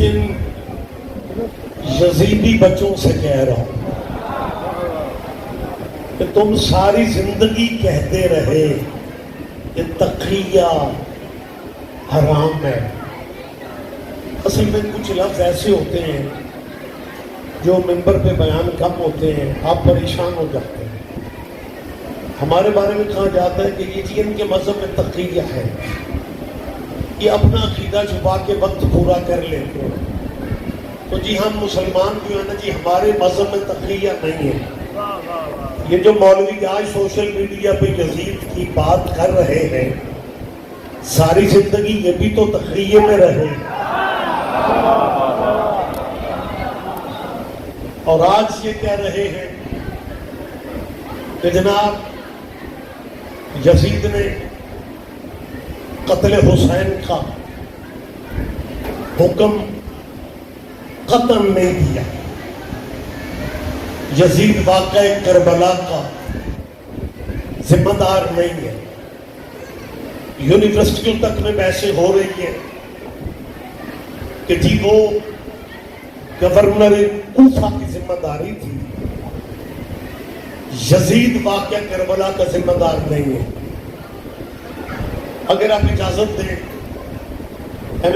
لیکن یزیدی بچوں سے کہہ رہا ہوں کہ تم ساری زندگی کہتے رہے کہ تقیہ حرام ہے. اصل میں کچھ لفظ ایسے ہوتے ہیں جو ممبر پہ بیان کم ہوتے ہیں، آپ پریشان ہو جاتے ہیں. ہمارے بارے میں کہا جاتا ہے کہ یہ جی ان کے مذہب میں تقیہ ہے، یہ اپنا عقیدہ چھپا کے وقت پورا کر لیتے ہیں. تو جی ہم مسلمان جو ہیں نا جی، ہمارے مذہب میں تقیہ نہیں ہے. یہ جو مولوی آج سوشل میڈیا پہ یزید کی بات کر رہے ہیں، ساری زندگی یہ بھی تو تقیہ میں رہے اور آج یہ کہہ رہے ہیں کہ جناب یزید نے قتل حسین کا حکم قطعاً نہیں دیا، یزید واقعہ کربلا کا ذمہ دار نہیں ہے. یونیورسٹیوں تک میں بحثیں ہو رہی ہیں کہ جی وہ گورنر کوفہ کی ذمہ داری تھی، یزید واقعہ کربلا کا ذمہ دار نہیں ہے. اگر آپ اجازت دیں،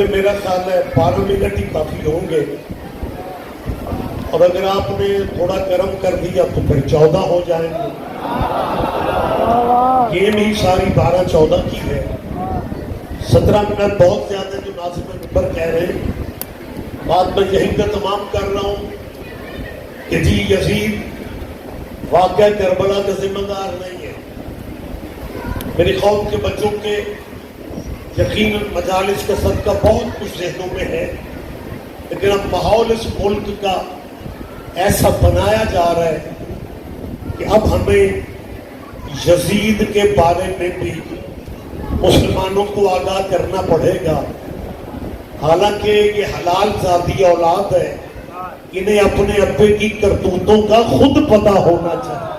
میرا خیال ہے 12 منٹ ہی کافی ہوں گے، اور اگر آپ نے تھوڑا کرم کر دیا تو پھر 14 ہو جائیں گے. گیم ہی ساری 12-14 کی ہے. 17 منٹ بہت زیادہ جو ناظم ممبر کہہ رہے ہیں. بات میں یہی کا تمام کر رہا ہوں کہ جی یزید واقعہ کربلا کا ذمہ دار نہیں ہے. میری قوم کے بچوں کے یقیناً مجالس کا صدقہ بہت کچھ ذہنوں میں ہے، لیکن اب ماحول اس ملک کا ایسا بنایا جا رہا ہے کہ اب ہمیں یزید کے بارے میں بھی مسلمانوں کو آگاہ کرنا پڑے گا. حالانکہ یہ حلال ذاتی اولاد ہے، انہیں اپنے ابے کی کرتوتوں کا خود پتہ ہونا چاہیے.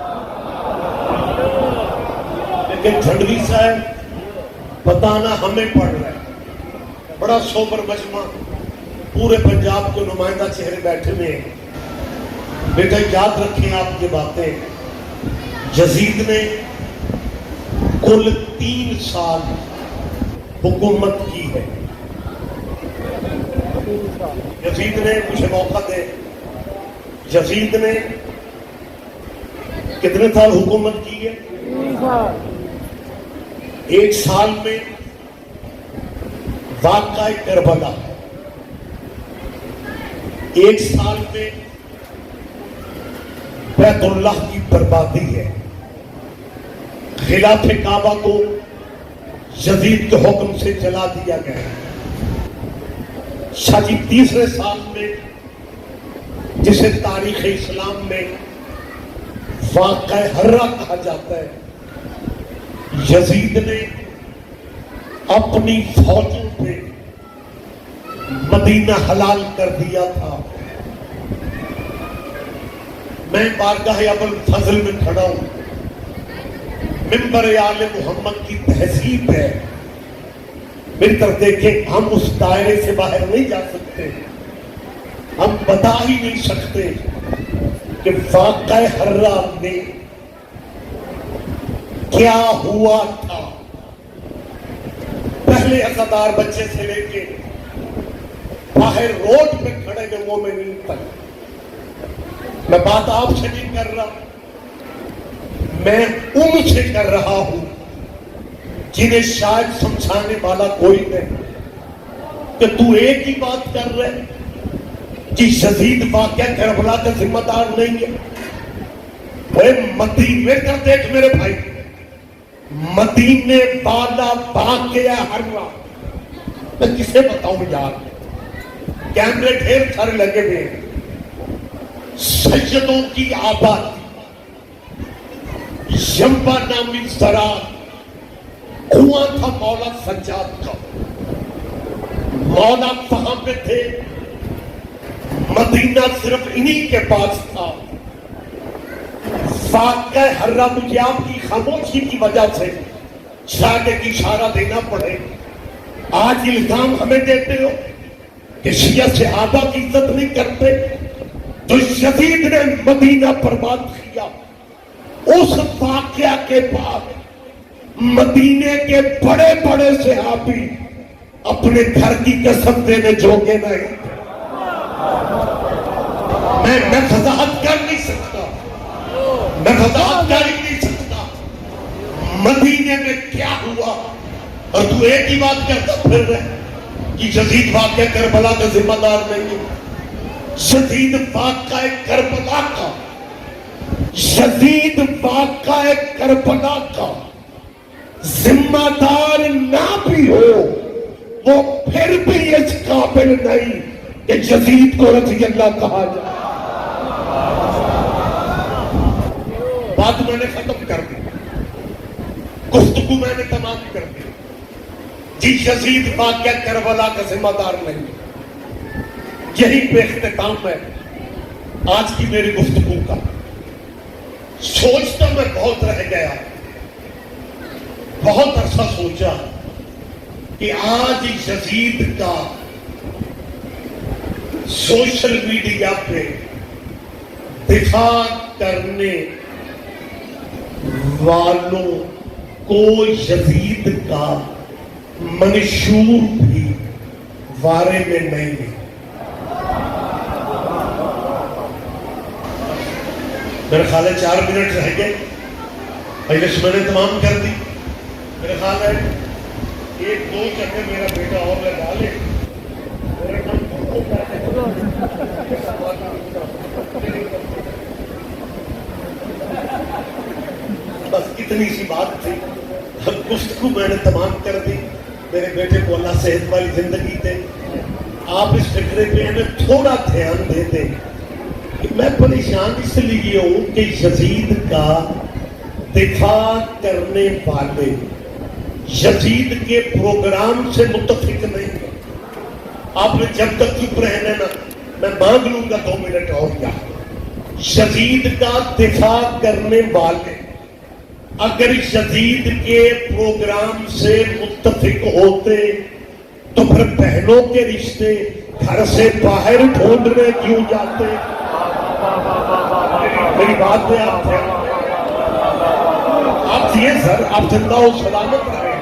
لیکن جھنڈوی صاحب بتانا ہمیں پڑ رہا ہے. بڑا سوبر مجمع، پورے پنجاب کے نمائندہ چہرے بیٹھے ہوئے ہیں. بیٹا یاد رکھیں آپ یہ باتیں، یزید نے کل 3 سال حکومت کی ہے. یزید نے مجھے موقع دے، یزید نے کتنے سال حکومت کی ہے؟ 1 سال میں واقعہ کربلا، 1 سال میں بیت اللہ کی بربادی ہے. خلاف کعبہ کو یزید کے حکم سے جلا دیا گیا. شاید 3 سال میں، جسے تاریخ اسلام میں واقعہ حرہ کہا جاتا ہے، یزید نے اپنی فوجوں پہ مدینہ حلال کر دیا تھا. میں بارگاہ ابوالفضل میں کھڑا ہوں، ممبر آل محمد کی تہذیب ہے. میری طرف دیکھیں، ہم اس دائرے سے باہر نہیں جا سکتے، ہم بتا ہی نہیں سکتے کہ واقعہ حرہ میں کیا ہوا تھا. پہلے عزادار بچے سے لے کے باہر روڈ پہ کھڑے ہوئے مومنین تک. میں بات آپ سے نہیں کر رہا، میں ان سے کر رہا ہوں جنہیں شاید سمجھانے والا کوئی نہیں کہ تو ایک ہی بات کر رہے کہ یزید واقعہ کربلا کا ذمہ دار نہیں ہے. مدینے کا دیکھ میرے بھائی، مدینے والا واقعہ حرہ میں کسے بتاؤں یار؟ کیمرے ڈھیر سارے لگے ہوئے ہیں. سیدوں کی آبادی، یمبا نامی زراعت، کنواں تھا مولا سجاد کا. مولا وہاں پہ تھے، مدینہ صرف انہی کے پاس تھا. واقعہ حرہ مجھے آپ کی خاموشی کی وجہ سے شاید ایک اشارہ دینا پڑے. آج الزام ہمیں دیتے ہو کہ شیعہ صحابہ کی عزت نہیں کرتے، تو یزید نے مدینہ برباد کیا۔ اس واقعہ کے بعد مدینے کے بڑے بڑے صحابی اپنے گھر کی قسم دینے جوگے نہیں تھے۔ میں وضاحت کر نہیں سکتا، میں وضاحت کر ہی نہیں سکتا مدینے میں کیا ہوا۔ اور تو ایک ہی بات کرتا پھر رہے کہ یزید واقعہ کربلا کا ذمہ دار نہیں ہے۔ یزید واقعہ کربلا کا، یزید واقعہ کربلا کا ذمہ دار نہ بھی ہو، وہ پھر بھی اس قابل نہیں کہ یزید کو رضی اللہ کہا جائے۔ بات میں نے ختم کر دی، گفتگو میں نے تمام کر دی۔ جی یزید واقعہ کربلا کا ذمہ دار نہیں، یہی پہ اختتام ہے آج کی میری گفتگو کا۔ سوچتا میں بہت رہ گیا، بہت عرصہ سوچا کہ آج یزید کا سوشل میڈیا پہ دفاع کرنے والوں کو یزید کا منشور بھی وارے میں نہیں ہے۔ میرے خیال ہے 4 منٹ رہ گئے، مجلس میں نے تمام کر دی۔ میرے خیال ہے 1-2 چکر میرا بیٹا اور لگا لے، بس اتنی سی بات تھی، گفتگو میں نے تمام کر دی۔ میرے بیٹے کو اللہ صحت والی زندگی دے، آپ اس فکرے پہ ہمیں تھوڑا دھیان دیتے کہ میں پریشان اس لیے ہوں کہ یزید کا دفاع کرنے والے یزید کے پروگرام سے متفق نہیں ہے۔ آپ نے جب تک چپ رہنا نا، میں مانگ لوں گا 2 منٹ اور کیا۔ یزید کا دفاع کرنے والے اگر یزید کے پروگرام سے متفق ہوتے تو پھر بہنوں کے رشتے گھر سے باہر ڈھونڈنے کیوں جاتے؟ میری بات میں آپ دیے سر، آپ زندہ ہو سلامت رہے،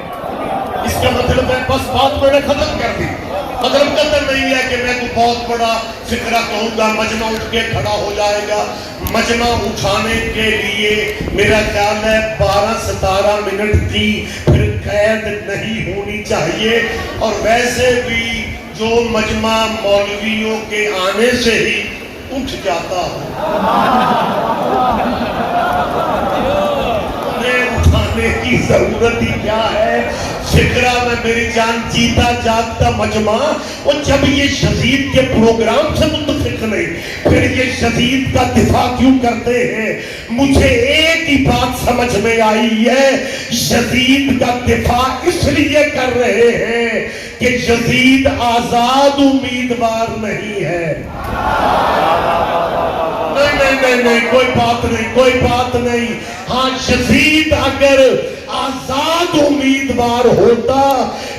اس کا مطلب ہے بس بات میں نے ختم کر دی۔ مطلب قدر نہیں ہے کہ میں تو بہت بڑا فکرہ کہوں گا، مجمع اٹھ کے کھڑا ہو جائے گا۔ مجمع اٹھانے کے لیے میرا خیال ہے 12-17 منٹ کی پھر قید نہیں ہونی چاہیے، اور ویسے بھی جو مجمع مولویوں کے آنے سے ہی اٹھ جاتا ہو، انہیں اٹھانے کی ضرورت ہی کیا ہے؟ فکرہ میں میری جان جیتا جاگتا مجمع، اور جب یہ یزید کے پروگرام سے متفق نہیں، پھر یہ یزید کا دفاع کیوں کرتے ہیں؟ مجھے ایک ہی بات سمجھ میں آئی ہے، یزید کا دفاع اس لیے کر رہے ہیں کہ یزید آزاد امیدوار نہیں ہے۔ نہیں، کوئی بات نہیں۔ ہاں، یزید اگر آزاد امیدوار ہوتا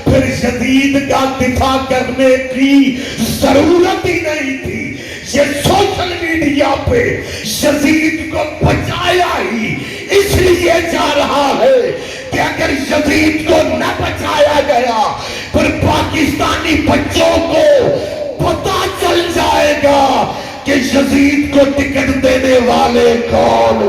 پھر یزید کا دفاع کرنے کی ضرورت ہی نہیں تھی۔ یہ سوشل میڈیا پہ یزید کو بچایا ہی اس لیے جا رہا ہے کہ اگر یزید کو نہ بچایا گیا پھر پاکستانی بچوں کو پتہ چل جائے گا کہ یزید کو ٹکٹ دینے والے کون